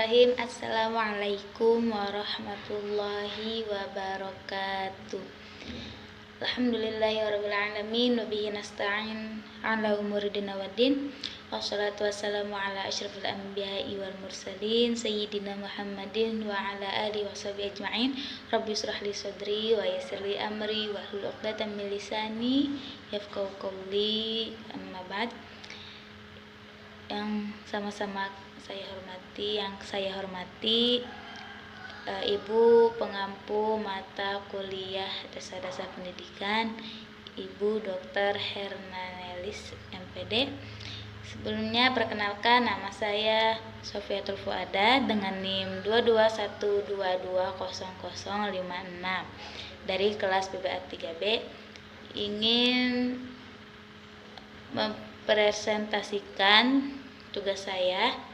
Bismillahirrahmanirrahim. Assalamualaikum warahmatullahi wabarakatuh. Alhamdulillahirabbil alamin wa bihi nasta'in ala umuri dina waddin. Wassalatu wassalamu ala asyrafil anbiya'i wal mursalin sayyidina Muhammadin wa ala alihi washabihi ajma'in. Rabbi shrah li sadri wa yassir li amri wa hlul 'uqdatam min lisani yafqahu qawli. Amma ba'd. Yang sama-sama saya hormati Ibu pengampu mata kuliah dasar-dasar pendidikan, Ibu Dr. Hernanelis MPD. Sebelumnya perkenalkan, nama saya Sofiatul Fuada dengan NIM 221220056 dari kelas PPA 3B. Ingin mempresentasikan tugas saya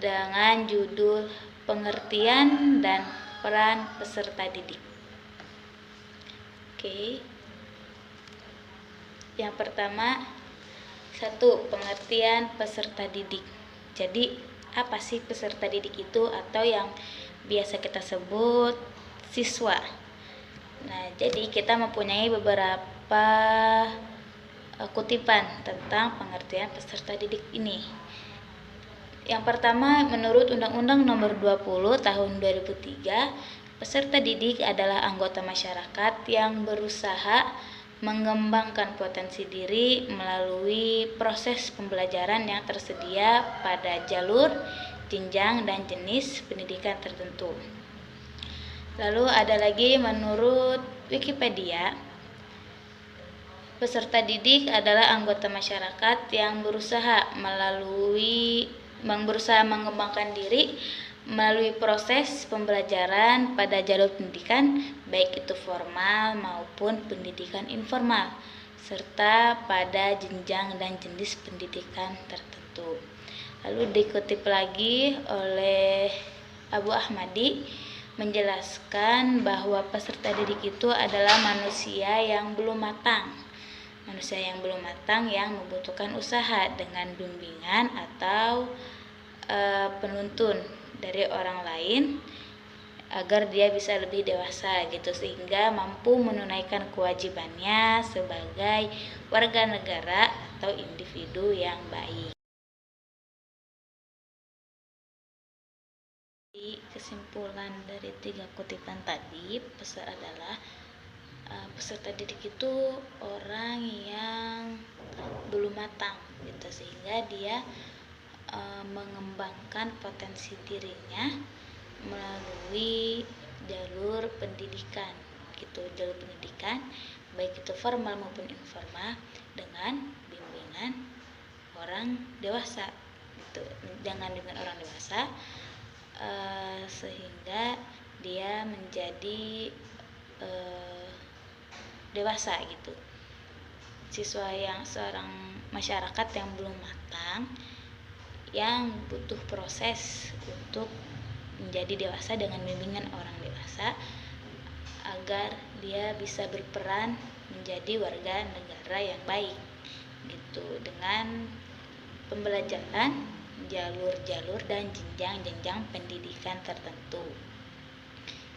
dengan judul pengertian dan peran peserta didik. Oke. Yang pertama, pengertian peserta didik. Jadi, apa sih peserta didik itu, atau yang biasa kita sebut siswa? Nah, jadi kita mempunyai beberapa kutipan tentang pengertian peserta didik ini. Yang pertama, menurut Undang-Undang Nomor 20 Tahun 2003, peserta didik adalah anggota masyarakat yang berusaha mengembangkan potensi diri melalui proses pembelajaran yang tersedia pada jalur, jenjang, dan jenis pendidikan tertentu. Lalu ada lagi menurut Wikipedia, peserta didik adalah anggota masyarakat yang berusaha mengembangkan diri melalui proses pembelajaran pada jalur pendidikan, baik itu formal maupun pendidikan informal, serta pada jenjang dan jenis pendidikan tertentu. Lalu dikutip lagi oleh Abu Ahmadi, menjelaskan bahwa peserta didik itu adalah manusia yang belum matang yang membutuhkan usaha dengan bimbingan atau penuntun dari orang lain agar dia bisa lebih dewasa gitu, sehingga mampu menunaikan kewajibannya sebagai warga negara atau individu yang baik. Kesimpulan dari 3 kutipan tadi, peserta didik itu orang yang belum matang gitu, sehingga dia mengembangkan potensi dirinya melalui jalur pendidikan gitu, baik itu formal maupun informal, dengan bimbingan orang dewasa gitu, sehingga dia menjadi dewasa gitu. Seorang masyarakat yang belum matang, yang butuh proses untuk menjadi dewasa dengan bimbingan orang dewasa agar dia bisa berperan menjadi warga negara yang baik gitu, dengan pembelajaran jalur-jalur dan jenjang-jenjang pendidikan tertentu.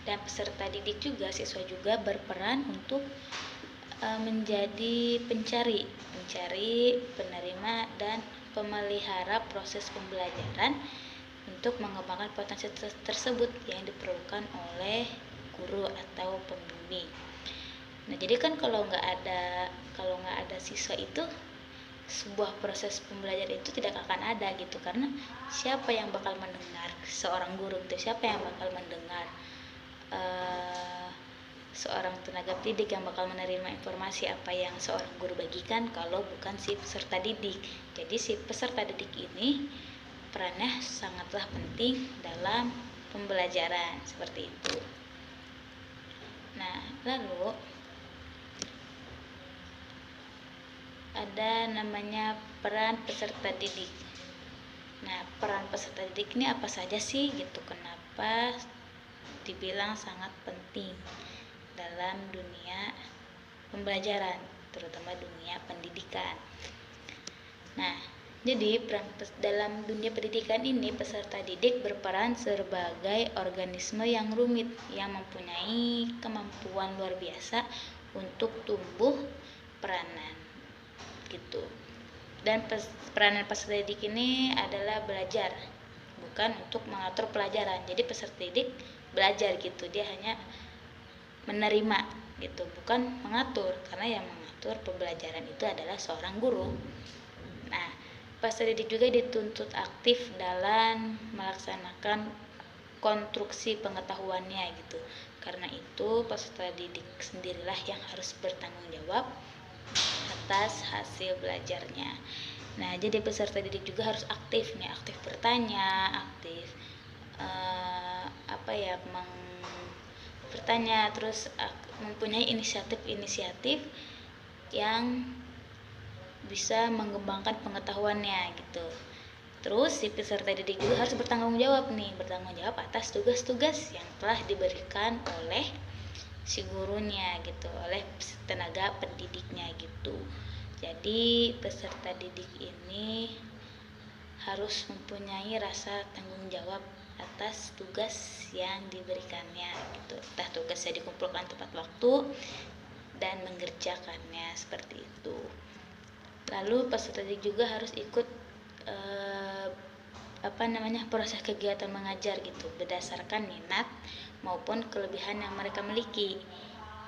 Dan peserta didik juga, siswa juga berperan untuk menjadi pencari, penerima, dan pemelihara proses pembelajaran untuk mengembangkan potensi tersebut yang diperlukan oleh guru atau pembimbing. Nah, jadi kan kalau nggak ada siswa itu, sebuah proses pembelajaran itu tidak akan ada gitu, karena siapa yang bakal mendengar seorang guru itu, siapa yang bakal mendengar seorang tenaga pendidik yang bakal menerima informasi apa yang seorang guru bagikan kalau bukan si peserta didik. Jadi si peserta didik ini perannya sangatlah penting dalam pembelajaran seperti itu. Nah, lalu ada namanya peran peserta didik. Nah, peran peserta didik ini apa saja sih gitu? Kenapa dibilang sangat penting dalam dunia pembelajaran, terutama dunia pendidikan? Nah, Jadi dalam dunia pendidikan ini peserta didik berperan sebagai organisme yang rumit yang mempunyai kemampuan luar biasa untuk tumbuh peranan gitu. Dan peranan peserta didik ini adalah belajar, bukan untuk mengatur pelajaran. Jadi peserta didik belajar gitu, dia hanya menerima gitu, bukan mengatur, karena yang mengatur pembelajaran itu adalah seorang guru. Nah, peserta didik juga dituntut aktif dalam melaksanakan konstruksi pengetahuannya gitu. Karena itu peserta didik sendirilah yang harus bertanggung jawab atas hasil belajarnya. Nah, jadi peserta didik juga harus aktif nih, aktif bertanya, aktif bertanya, terus mempunyai inisiatif-inisiatif yang bisa mengembangkan pengetahuannya gitu. Terus si peserta didik juga harus bertanggung jawab atas tugas-tugas yang telah diberikan oleh si gurunya gitu, oleh tenaga pendidiknya gitu. Jadi peserta didik ini harus mempunyai rasa tanggung jawab atas tugas yang diberikannya gitu. Entah tugasnya dikumpulkan tepat waktu dan mengerjakannya seperti itu. Lalu peserta didik juga harus ikut proses kegiatan mengajar gitu, berdasarkan minat maupun kelebihan yang mereka miliki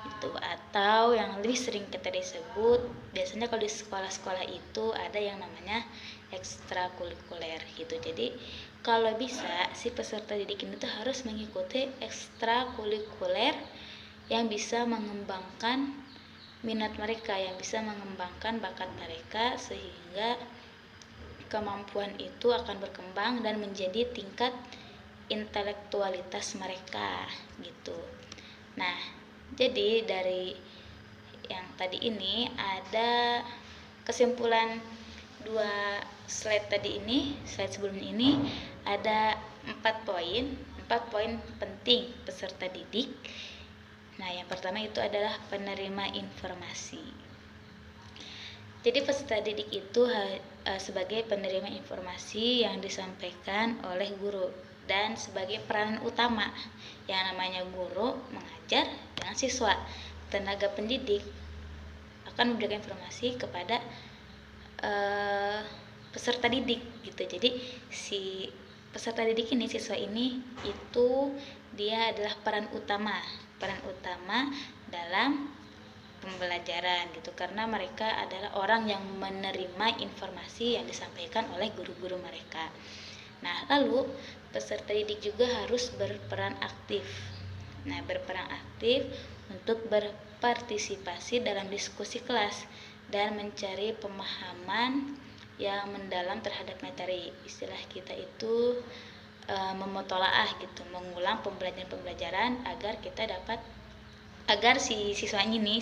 itu. Atau yang lebih sering kita disebut, biasanya kalau di sekolah-sekolah itu ada yang namanya ekstrakurikuler gitu. Jadi kalau bisa si peserta didik ini tuh harus mengikuti ekstrakurikuler yang bisa mengembangkan minat mereka, yang bisa mengembangkan bakat mereka, sehingga kemampuan itu akan berkembang dan menjadi tingkat intelektualitas mereka gitu. Nah, jadi dari yang tadi ini ada kesimpulan dua slide tadi ini, slide sebelum ini ada 4 poin penting peserta didik. Nah, yang pertama itu adalah penerima informasi. Jadi peserta didik itu sebagai penerima informasi yang disampaikan oleh guru dan sebagai peranan utama. Yang namanya guru mengajar dengan siswa. Tenaga pendidik akan memberikan informasi kepada peserta didik gitu. Jadi si peserta didik ini, siswa ini itu dia adalah peran utama dalam pembelajaran gitu, karena mereka adalah orang yang menerima informasi yang disampaikan oleh guru-guru mereka. Nah, lalu peserta didik juga harus berperan aktif. Nah, berperan aktif untuk berpartisipasi dalam diskusi kelas dan mencari pemahaman yang mendalam terhadap materi. Istilah kita itu memotolaah gitu, mengulang pembelajaran agar si siswa ini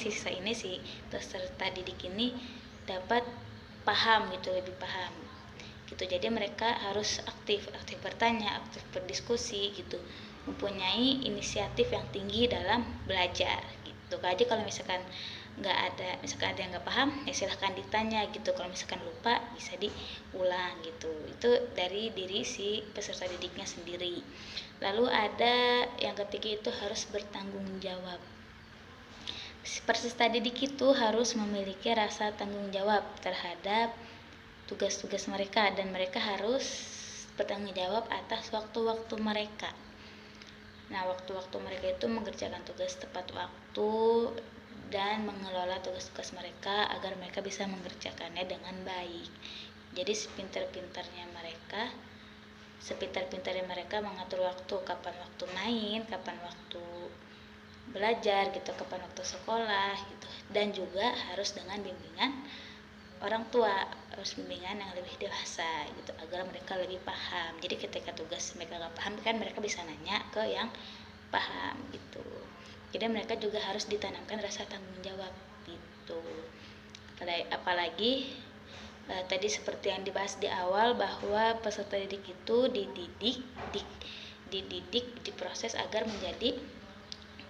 si peserta didik ini dapat paham gitu, lebih paham gitu. Jadi mereka harus aktif bertanya, aktif berdiskusi gitu, mempunyai inisiatif yang tinggi dalam belajar gitu. Jadi kalau misalkan ada yang nggak paham, ya silahkan ditanya gitu. Kalau misalkan lupa, bisa diulang gitu. Itu dari diri si peserta didiknya sendiri. Lalu ada yang ketiga, itu harus bertanggung jawab. Peserta didik itu harus memiliki rasa tanggung jawab terhadap tugas-tugas mereka, dan mereka harus bertanggung jawab atas waktu-waktu mereka. Nah, waktu-waktu mereka itu mengerjakan tugas tepat waktu dan mengelola tugas-tugas mereka agar mereka bisa mengerjakannya dengan baik. Jadi sepintar-pintarnya mereka mengatur waktu, kapan waktu main, kapan waktu belajar gitu, kapan waktu sekolah gitu. Dan juga harus dengan bimbingan orang tua, harus bimbingan yang lebih dewasa gitu, agar mereka lebih paham. Jadi ketika tugas mereka nggak paham kan mereka bisa nanya ke yang paham gitu. Jadi mereka juga harus ditanamkan rasa tanggung jawab gitu. Apalagi tadi seperti yang dibahas di awal, bahwa peserta didik itu dididik, diproses agar menjadi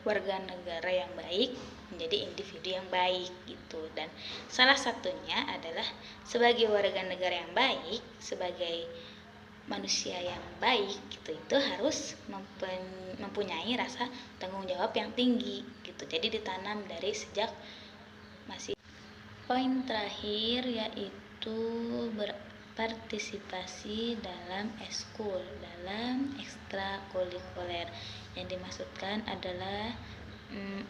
warga negara yang baik menjadi individu yang baik gitu. Dan salah satunya adalah sebagai warga negara yang baik, sebagai manusia yang baik gitu, itu harus mempunyai rasa tanggung jawab yang tinggi gitu. Jadi ditanam dari sejak masih. Poin terakhir yaitu berpartisipasi dalam eskul, dalam ekstrakurikuler. Yang dimaksudkan adalah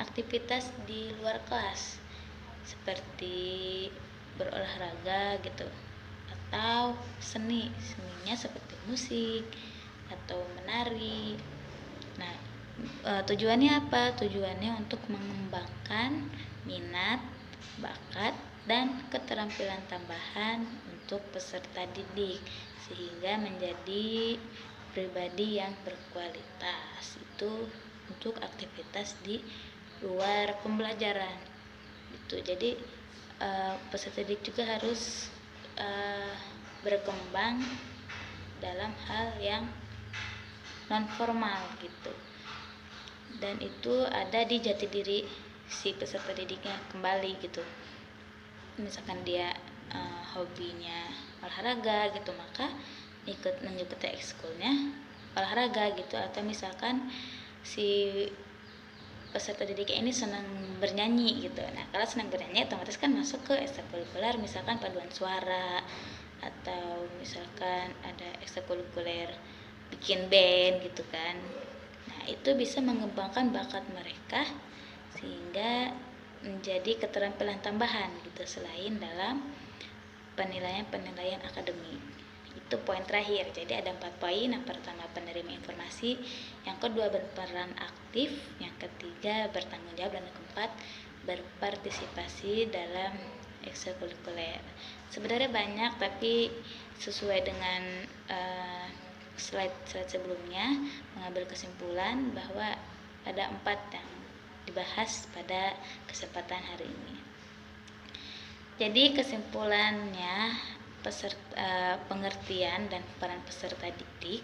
aktivitas di luar kelas seperti berolahraga gitu, atau seninya seperti musik atau menari. Nah, tujuannya apa? Tujuannya untuk mengembangkan minat, bakat, dan keterampilan tambahan untuk peserta didik sehingga menjadi pribadi yang berkualitas. Itu untuk aktivitas di luar pembelajaran gitu. Jadi peserta didik juga harus berkembang dalam hal yang non formal gitu, dan itu ada di jati diri si peserta didiknya kembali gitu. Misalkan dia hobinya olahraga gitu, maka mengikuti ekskulnya olahraga gitu. Atau misalkan si peserta didiknya ini senang bernyanyi gitu. Nah, kalau senang bernyanyi otomatis kan masuk ke ekstrakurikuler, misalkan paduan suara, atau misalkan ada ekstrakurikuler bikin band gitu kan. Nah, itu bisa mengembangkan bakat mereka sehingga menjadi keterampilan tambahan gitu selain dalam penilaian akademik. Itu poin terakhir. Jadi ada 4 poin. Yang pertama penerima informasi, yang kedua berperan aktif, yang ketiga bertanggung jawab, dan yang keempat berpartisipasi dalam ekstrakurikuler. Sebenarnya banyak, tapi sesuai dengan slide sebelumnya mengambil kesimpulan bahwa ada 4 yang dibahas pada kesempatan hari ini. Jadi kesimpulannya, pengertian dan peran peserta didik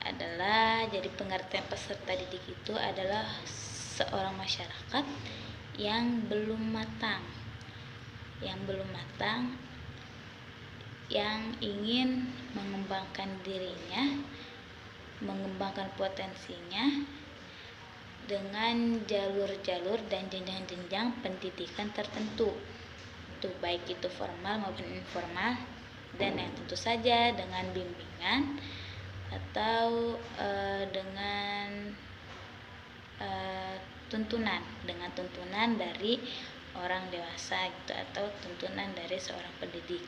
adalah, jadi pengertian peserta didik itu adalah seorang masyarakat yang belum matang, yang ingin mengembangkan dirinya, mengembangkan potensinya dengan jalur-jalur dan jenjang-jenjang pendidikan tertentu, itu baik itu formal maupun informal, dan yang tentu saja dengan bimbingan atau dengan tuntunan dari orang dewasa gitu, atau tuntunan dari seorang pendidik,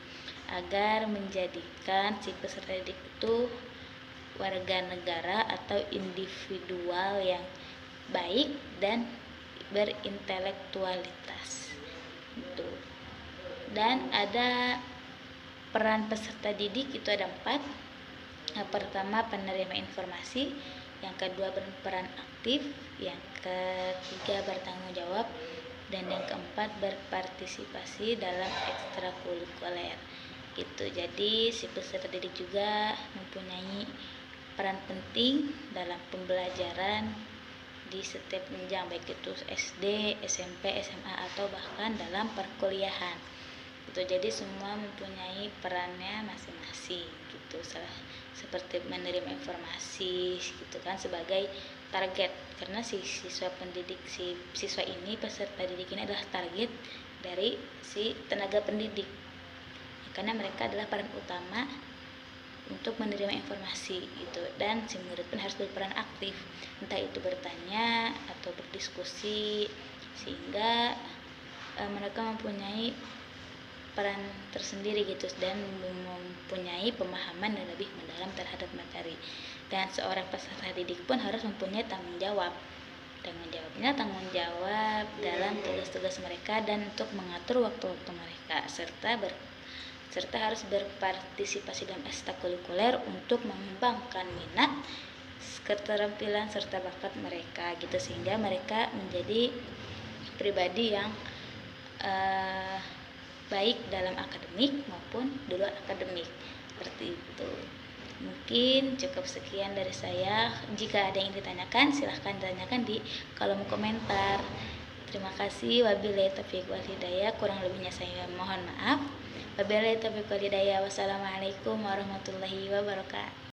agar menjadikan si peserta didik itu warga negara atau individual yang baik dan berintelektualitas gitu. Dan ada peran peserta didik itu ada 4. Yang pertama penerima informasi, yang kedua berperan aktif, yang ketiga bertanggung jawab, dan yang keempat berpartisipasi dalam ekstrakurikuler gitu. Jadi si peserta didik juga mempunyai peran penting dalam pembelajaran di setiap jenjang, baik itu SD, SMP, SMA, atau bahkan dalam perkuliahan gitu. Jadi semua mempunyai perannya masing-masing gitu. Seperti menerima informasi gitu kan sebagai target, karena si siswa ini, peserta didik ini adalah target dari si tenaga pendidik, karena mereka adalah peran utama untuk menerima informasi gitu. Dan si murid pun harus berperan aktif, entah itu bertanya atau berdiskusi, sehingga mereka mempunyai peran tersendiri gitu, dan mempunyai pemahaman yang lebih mendalam terhadap materi. Dan seorang peserta didik pun harus mempunyai tanggung jawab dalam tugas-tugas mereka dan untuk mengatur waktu-waktu mereka, serta harus berpartisipasi dalam ekstrakurikuler untuk mengembangkan minat, keterampilan, serta bakat mereka gitu, sehingga mereka menjadi pribadi yang baik dalam akademik maupun di luar akademik, seperti itu. Mungkin cukup sekian dari saya. Jika ada yang ditanyakan, silahkan tanyakan di kolom komentar. Terima kasih. Wabillahi taufiq wal hidayah. Kurang lebihnya saya mohon maaf. Wabillahi taufiq wal hidayah. Wassalamualaikum warahmatullahi wabarakatuh.